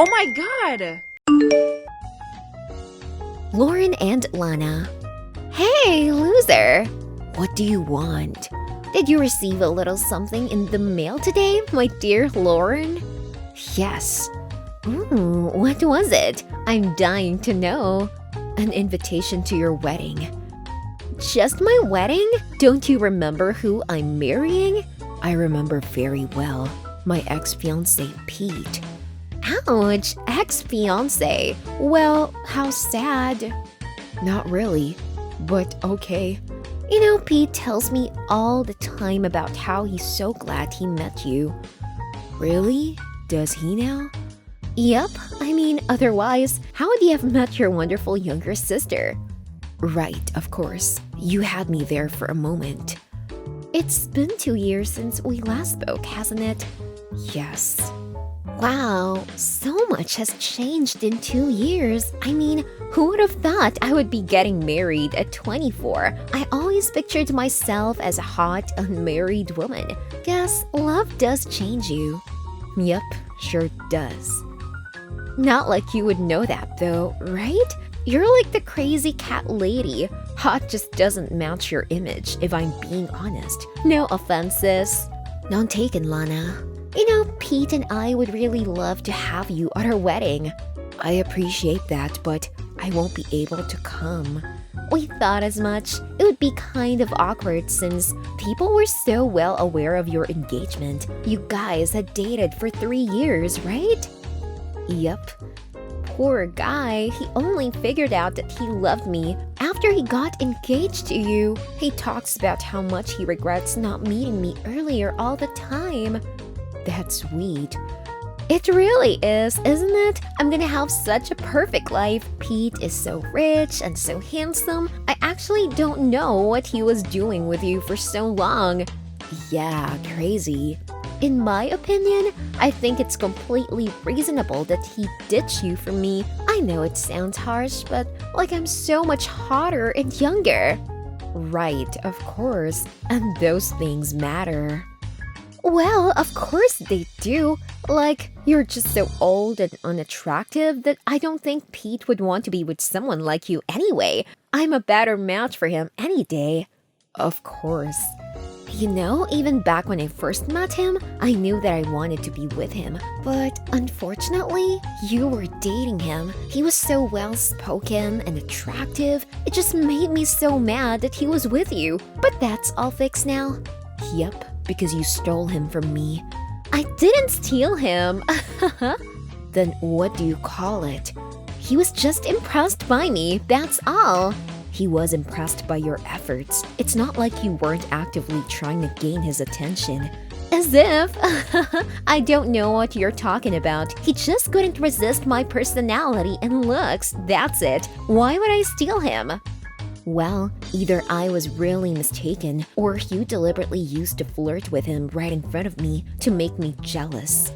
Oh my god! Lauren and Lana. Hey, loser! What do you want? Did you receive a little something in the mail today, my dear Lauren? Yes. Ooh, what was it? I'm dying to know. An invitation to your wedding. Just my wedding? Don't you remember who I'm marrying? I remember very well. My ex-fiancé, Pete. Ouch, ex-fiancé. Well, how sad. Not really, but okay. You know, Pete tells me all the time about how he's so glad he met you. Really? Does he now? Yep, I mean, otherwise, how would he have met your wonderful younger sister? Right, of course. You had me there for a moment. It's been 2 years since we last spoke, hasn't it? Yes. Wow, so much has changed in 2 years. I mean, who would have thought I would be getting married at 24? I always pictured myself as a hot, unmarried woman. Guess love does change you. Yep, sure does. Not like you would know that though, right? You're like the crazy cat lady. Hot just doesn't match your image, if I'm being honest. No offenses. None taken, Lana. You know, Pete and I would really love to have you at our wedding. I appreciate that, but I won't be able to come. We thought as much. It would be kind of awkward since people were so well aware of your engagement. You guys had dated for 3 years, right? Yep. Poor guy, he only figured out that he loved me after he got engaged to you. He talks about how much he regrets not meeting me earlier all the time. That's sweet. It really is, isn't it? I'm gonna have such a perfect life. Pete is so rich and so handsome. I actually don't know what he was doing with you for so long. Yeah, crazy. In my opinion, I think it's completely reasonable that he ditched you for me. I know it sounds harsh, but like I'm so much hotter and younger. Right, of course. And those things matter. Well, of course they do. Like, you're just so old and unattractive that I don't think Pete would want to be with someone like you anyway. I'm a better match for him any day. Of course. You know, even back when I first met him, I knew that I wanted to be with him. But unfortunately, you were dating him. He was so well-spoken and attractive. It just made me so mad that he was with you. But that's all fixed now. Yep, because you stole him from me. I didn't steal him. Then what do you call it? He was just impressed by me, that's all. He was impressed by your efforts. It's not like you weren't actively trying to gain his attention. As if. I don't know what you're talking about. He just couldn't resist my personality and looks, that's it. Why would I steal him? Well, either I was really mistaken, or you deliberately used to flirt with him right in front of me to make me jealous.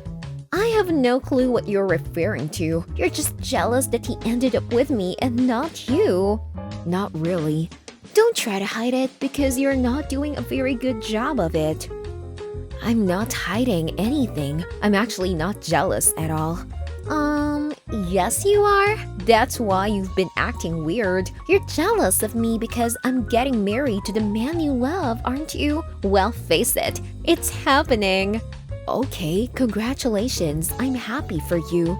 I have no clue what you're referring to. You're just jealous that he ended up with me and not you. Not really. Don't try to hide it because you're not doing a very good job of it. I'm not hiding anything. I'm actually not jealous at all. Yes you are. That's why you've been acting weird. You're jealous of me because I'm getting married to the man you love, aren't you? Well, face it, it's happening. Okay, congratulations. I'm happy for you.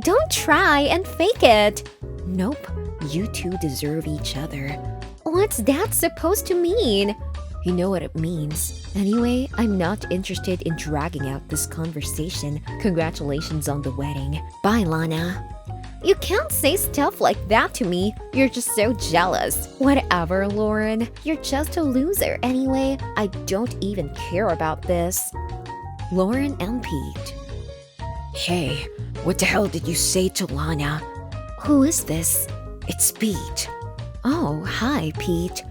Don't try and fake it. Nope, you two deserve each other. What's that supposed to mean? You know what it means. Anyway, I'm not interested in dragging out this conversation. Congratulations on the wedding. Bye, Lana. You can't say stuff like that to me. You're just so jealous. Whatever, Lauren. You're just a loser anyway. I don't even care about this. Lauren and Pete. Hey, what the hell did you say to Lana? Who is this? It's Pete. Oh, hi, Pete.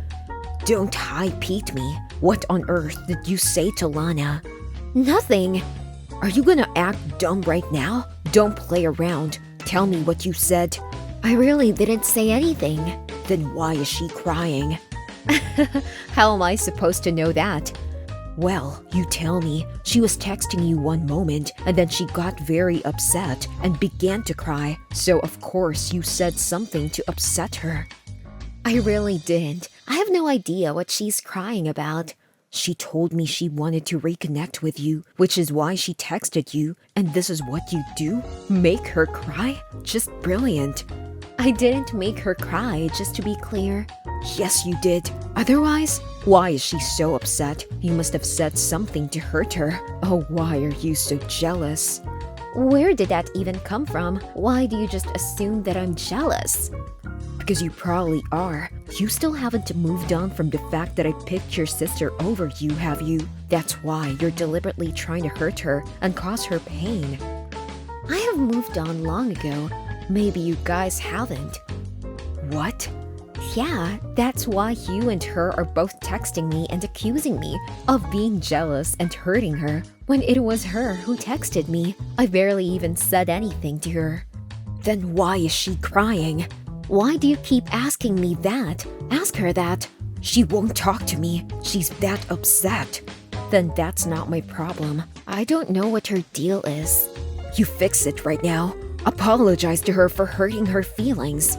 Don't hi Pete me. What on earth did you say to Lana? Nothing. Are you gonna act dumb right now? Don't play around. Tell me what you said. I really didn't say anything. Then why is she crying? How am I supposed to know that? Well, you tell me. She was texting you one moment and then she got very upset and began to cry. So of course you said something to upset her. I really didn't. I have no idea what she's crying about. She told me she wanted to reconnect with you, which is why she texted you, and this is what you do? Make her cry? Just brilliant. I didn't make her cry, just to be clear. Yes, you did. Otherwise, why is she so upset? You must have said something to hurt her. Oh, why are you so jealous? Where did that even come from? Why do you just assume that I'm jealous? Because you probably are. You still haven't moved on from the fact that I picked your sister over you, have you? That's why you're deliberately trying to hurt her and cause her pain. I have moved on long ago. Maybe you guys haven't. What? Yeah, that's why you and her are both texting me and accusing me of being jealous and hurting her when it was her who texted me. I barely even said anything to her. Then why is she crying? Why do you keep asking me that? Ask her that. She won't talk to me. She's that upset. Then that's not my problem. I don't know what her deal is. You fix it right now. Apologize to her for hurting her feelings.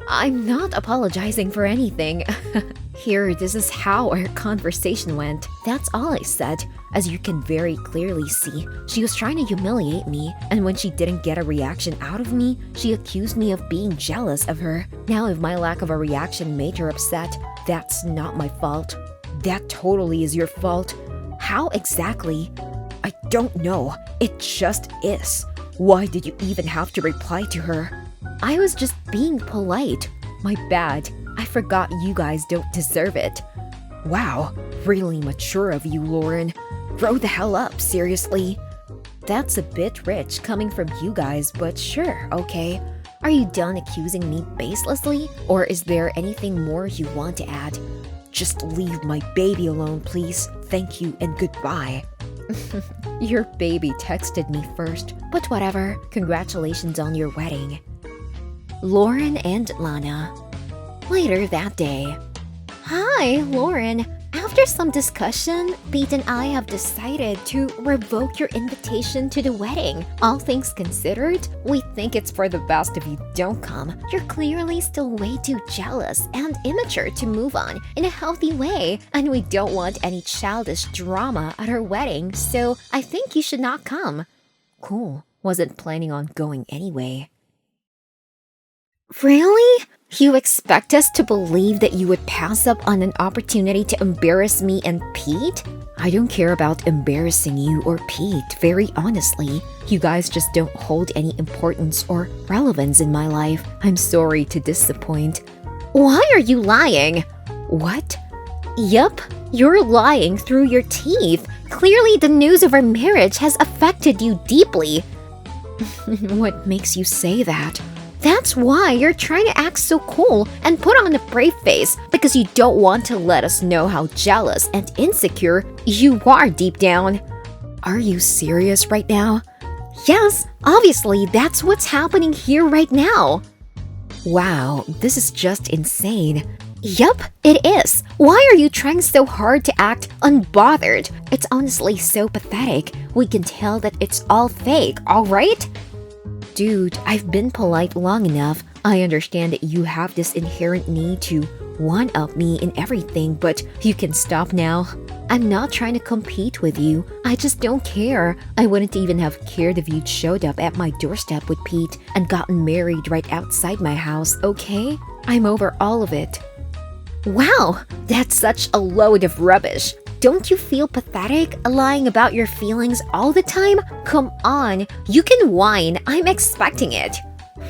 I'm not apologizing for anything. Here, this is how our conversation went. That's all I said. As you can very clearly see, she was trying to humiliate me, and when she didn't get a reaction out of me, she accused me of being jealous of her. Now, if my lack of a reaction made her upset, that's not my fault. That totally is your fault. How exactly? I don't know. It just is. Why did you even have to reply to her? I was just being polite. My bad. I forgot you guys don't deserve it. Wow, really mature of you, Lauren. Grow the hell up, seriously. That's a bit rich coming from you guys, but sure, okay. Are you done accusing me baselessly, or is there anything more you want to add? Just leave my baby alone, please. Thank you and goodbye. Your baby texted me first, but whatever. Congratulations on your wedding. Lauren and Lana. Later that day. Hi, Lauren. After some discussion, Pete and I have decided to revoke your invitation to the wedding. All things considered, we think it's for the best if you don't come. You're clearly still way too jealous and immature to move on in a healthy way, and we don't want any childish drama at our wedding, so I think you should not come. Cool. Wasn't planning on going anyway. Really? You expect us to believe that you would pass up on an opportunity to embarrass me and Pete? I don't care about embarrassing you or Pete, very honestly. You guys just don't hold any importance or relevance in my life. I'm sorry to disappoint. Why are you lying? What? Yup, you're lying through your teeth. Clearly the news of our marriage has affected you deeply. What makes you say that? That's why you're trying to act so cool and put on a brave face, because you don't want to let us know how jealous and insecure you are deep down. Are you serious right now? Yes, obviously that's what's happening here right now. Wow, this is just insane. Yup, it is. Why are you trying so hard to act unbothered? It's honestly so pathetic. We can tell that it's all fake, alright? Dude, I've been polite long enough. I understand that you have this inherent need to one-up me in everything, but you can stop now. I'm not trying to compete with you. I just don't care. I wouldn't even have cared if you'd showed up at my doorstep with Pete and gotten married right outside my house, okay? I'm over all of it. Wow, that's such a load of rubbish. Don't you feel pathetic lying about your feelings all the time? Come on, you can whine. I'm expecting it.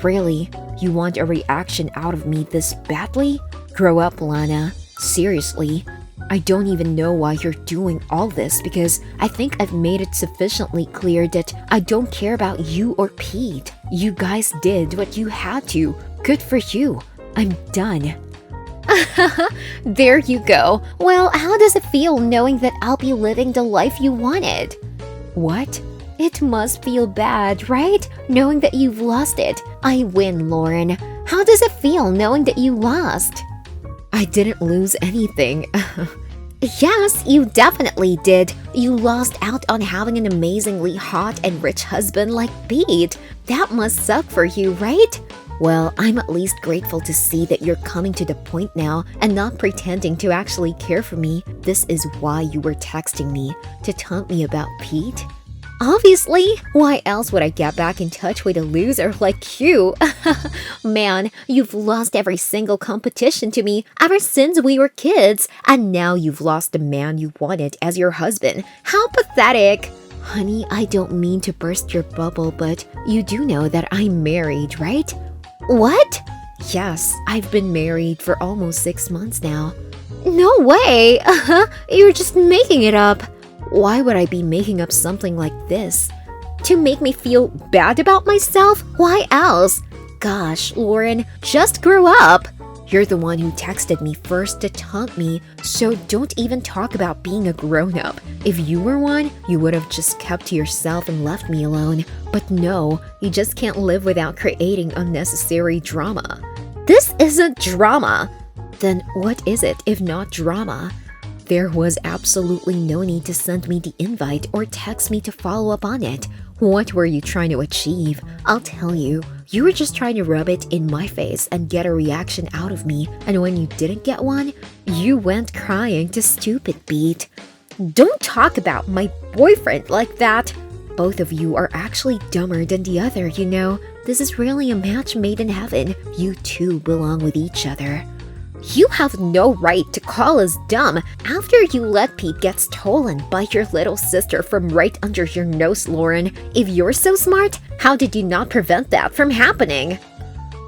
Really? You want a reaction out of me this badly? Grow up, Lana. Seriously. I don't even know why you're doing all this because I think I've made it sufficiently clear that I don't care about you or Pete. You guys did what you had to. Good for you. I'm done. There you go. Well, how does it feel knowing that I'll be living the life you wanted? What? It must feel bad, right? Knowing that you've lost it. I win, Lauren. How does it feel knowing that you lost? I didn't lose anything. Yes, you definitely did. You lost out on having an amazingly hot and rich husband like Pete. That must suck for you, right? Well, I'm at least grateful to see that you're coming to the point now and not pretending to actually care for me. This is why you were texting me, to taunt me about Pete? Obviously! Why else would I get back in touch with a loser like you? Man, you've lost every single competition to me ever since we were kids, and now you've lost the man you wanted as your husband. How pathetic! Honey, I don't mean to burst your bubble, but you do know that I'm married, right? What? Yes, I've been married for almost 6 months now. No way! You're just making it up. Why would I be making up something like this? To make me feel bad about myself? Why else? Gosh, Lauren, just grow up. You're the one who texted me first to taunt me, so don't even talk about being a grown-up. If you were one, you would have just kept to yourself and left me alone. But no, you just can't live without creating unnecessary drama. This isn't drama. Then what is it if not drama? There was absolutely no need to send me the invite or text me to follow up on it. What were you trying to achieve? I'll tell you. You were just trying to rub it in my face and get a reaction out of me, and when you didn't get one, you went crying to stupid Pete. Don't talk about my boyfriend like that. Both of you are actually dumber than the other, you know. This is really a match made in heaven. You two belong with each other. You have no right to call us dumb after you let Pete get stolen by your little sister from right under your nose, Lauren. If you're so smart, how did you not prevent that from happening?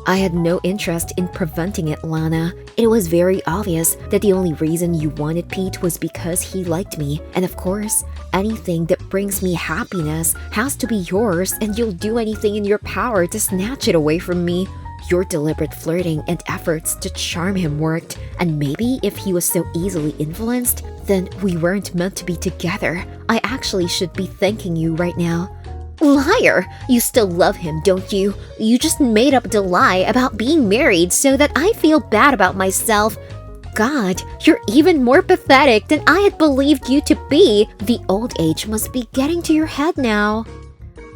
I had no interest in preventing it, Lana. It was very obvious that the only reason you wanted Pete was because he liked me. And of course, anything that brings me happiness has to be yours, and you'll do anything in your power to snatch it away from me. Your deliberate flirting and efforts to charm him worked, and maybe if he was so easily influenced, then we weren't meant to be together. I actually should be thanking you right now. Liar! You still love him, don't you? You just made up the lie about being married so that I feel bad about myself. God, you're even more pathetic than I had believed you to be. The old age must be getting to your head now.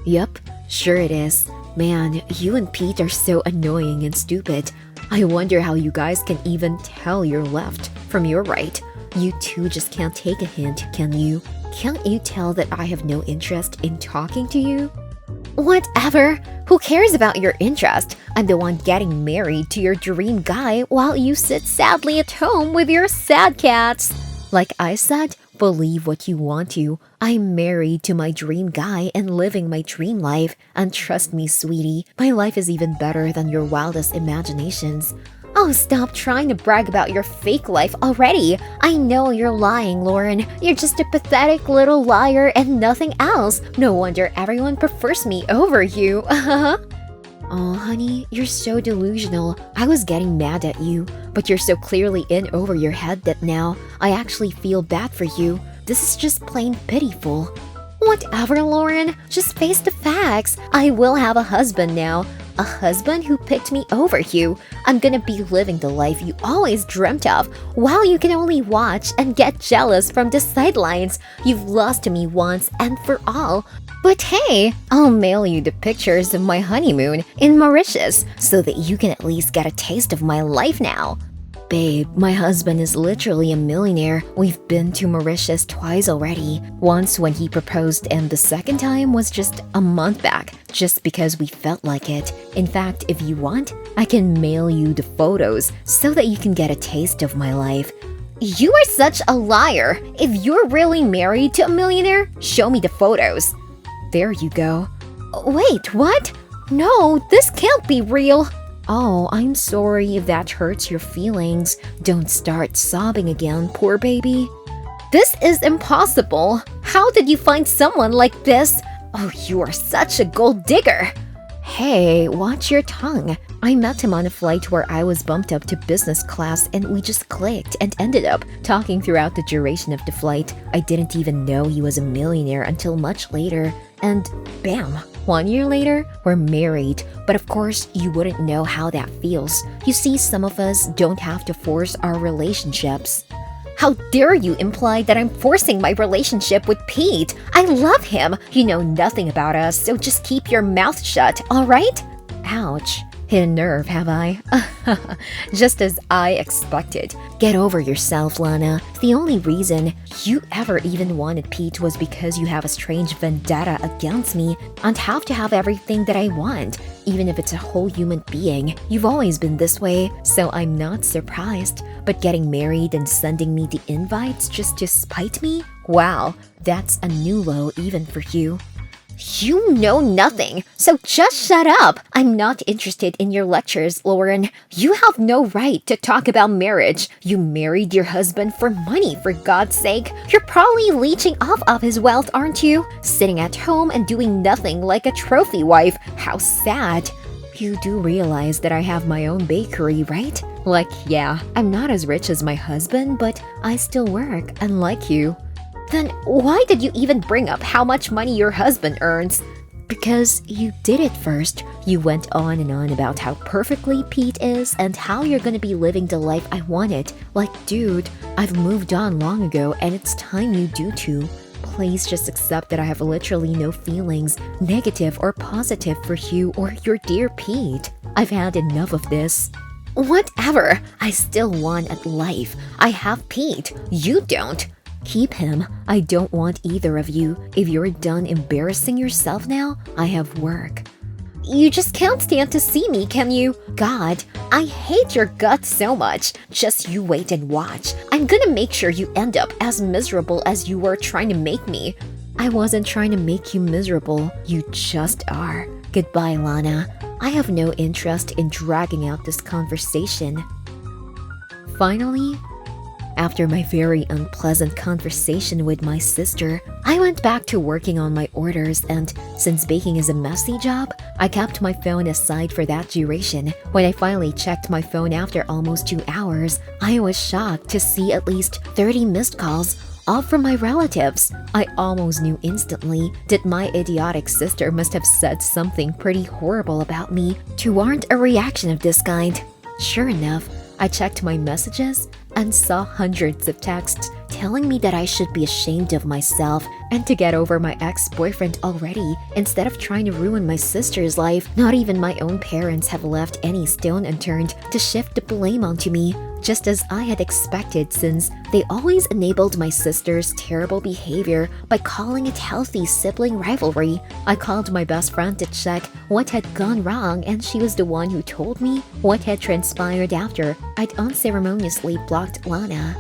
Yup, sure it is. Man, you and Pete are so annoying and stupid. I wonder how you guys can even tell your left from your right. You two just can't take a hint, can you? Can't you tell that I have no interest in talking to you? Whatever. Who cares about your interest? I'm the one getting married to your dream guy while you sit sadly at home with your sad cats. Like I said, believe what you want to. I'm married to my dream guy and living my dream life. And trust me, sweetie, my life is even better than your wildest imaginations. Oh, stop trying to brag about your fake life already. I know you're lying, Lauren. You're just a pathetic little liar and nothing else. No wonder everyone prefers me over you. Oh, honey, you're so delusional. I was getting mad at you, but you're so clearly in over your head that now I actually feel bad for you. This is just plain pitiful. Whatever, Lauren. Just face the facts. I will have a husband now. A husband who picked me over you. I'm gonna be living the life you always dreamt of, while you can only watch and get jealous from the sidelines. You've lost to me once and for all. But hey, I'll mail you the pictures of my honeymoon in Mauritius so that you can at least get a taste of my life now. Babe, my husband is literally a millionaire. We've been to Mauritius twice already. Once when he proposed, and the second time was just a month back, just because we felt like it. In fact, if you want, I can mail you the photos so that you can get a taste of my life. You are such a liar. If you're really married to a millionaire, show me the photos. There you go. Wait, what? No, this can't be real. Oh, I'm sorry if that hurts your feelings. Don't start sobbing again, poor baby. This is impossible. How did you find someone like this? Oh, you are such a gold digger. Hey, watch your tongue. I met him on a flight where I was bumped up to business class and we just clicked and ended up talking throughout the duration of the flight. I didn't even know he was a millionaire until much later. And bam, 1 year later, we're married. But of course, you wouldn't know how that feels. You see, some of us don't have to force our relationships. How dare you imply that I'm forcing my relationship with Pete? I love him. You know nothing about us, so just keep your mouth shut, all right? Ouch. Hit a nerve, have I? Just as I expected. Get over yourself, Lana. The only reason you ever even wanted Pete was because you have a strange vendetta against me and have to have everything that I want, even if it's a whole human being. You've always been this way, so I'm not surprised. But getting married and sending me the invites just to spite me? Wow, that's a new low even for you. You know nothing, so just shut up. I'm not interested in your lectures, Lauren. You have no right to talk about marriage. You married your husband for money, for God's sake. You're probably leeching off of his wealth, aren't you? Sitting at home and doing nothing like a trophy wife. How sad. You do realize that I have my own bakery, right? Like, yeah, I'm not as rich as my husband, but I still work, unlike you. Then why did you even bring up how much money your husband earns? Because you did it first. You went on and on about how perfectly Pete is and how you're gonna be living the life I wanted. Like, dude, I've moved on long ago and it's time you do too. Please just accept that I have literally no feelings, negative or positive, for you or your dear Pete. I've had enough of this. Whatever. I still want a life. I have Pete. You don't. Keep him. I don't want either of you. If you're done embarrassing yourself now, I have work. You just can't stand to see me, can you? God, I hate your guts so much. Just you wait and watch. I'm gonna make sure you end up as miserable as you were trying to make me. I wasn't trying to make you miserable. You just are. Goodbye, Lana. I have no interest in dragging out this conversation. Finally, after my very unpleasant conversation with my sister, I went back to working on my orders, and since baking is a messy job, I kept my phone aside for that duration. When I finally checked my phone after almost 2 hours, I was shocked to see at least 30 missed calls, all from my relatives. I almost knew instantly that my idiotic sister must have said something pretty horrible about me to warrant a reaction of this kind. Sure enough, I checked my messages and saw hundreds of texts telling me that I should be ashamed of myself and to get over my ex-boyfriend already instead of trying to ruin my sister's life. Not even my own parents have left any stone unturned to shift the blame onto me, just as I had expected, since they always enabled my sister's terrible behavior by calling it healthy sibling rivalry. I called my best friend to check what had gone wrong, and she was the one who told me what had transpired after I'd unceremoniously blocked Lana.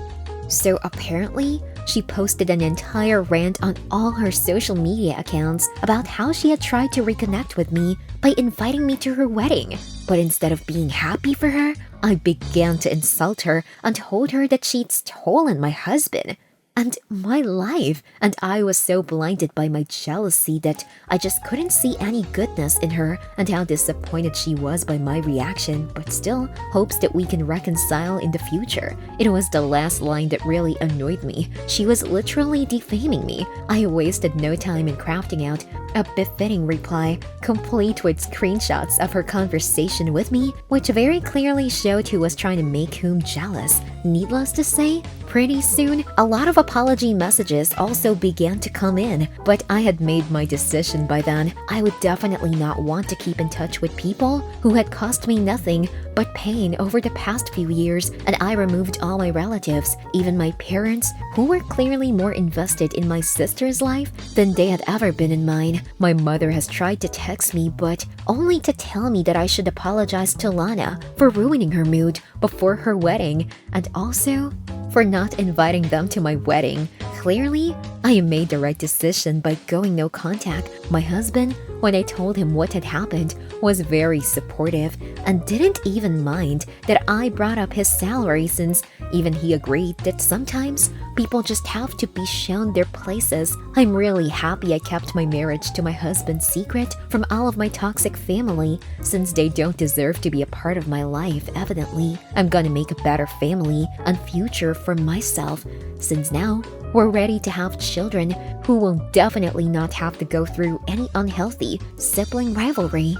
So apparently, she posted an entire rant on all her social media accounts about how she had tried to reconnect with me by inviting me to her wedding. But instead of being happy for her, I began to insult her and told her that she'd stolen my husband and my life, and I was so blinded by my jealousy that I just couldn't see any goodness in her, and how disappointed she was by my reaction, but still hopes that we can reconcile in the future. It was the last line that really annoyed me. She was literally defaming me. I wasted no time in crafting out a befitting reply, complete with screenshots of her conversation with me, which very clearly showed who was trying to make whom jealous. Needless to say, pretty soon, a lot of apology messages also began to come in, but I had made my decision by then. I would definitely not want to keep in touch with people who had cost me nothing but pain over the past few years, and I removed all my relatives, even my parents, who were clearly more invested in my sister's life than they had ever been in mine. My mother has tried to text me, but only to tell me that I should apologize to Lana for ruining her mood before her wedding, and also for not inviting them to my wedding. Clearly, I made the right decision by going no contact. My husband, when I told him what had happened, was very supportive and didn't even mind that I brought up his salary, since even he agreed that sometimes people just have to be shown their places. I'm really happy I kept my marriage to my husband secret from all of my toxic family, since they don't deserve to be a part of my life, evidently. I'm gonna make a better family and future for myself, since now we're ready to have children who will definitely not have to go through any unhealthy sibling rivalry.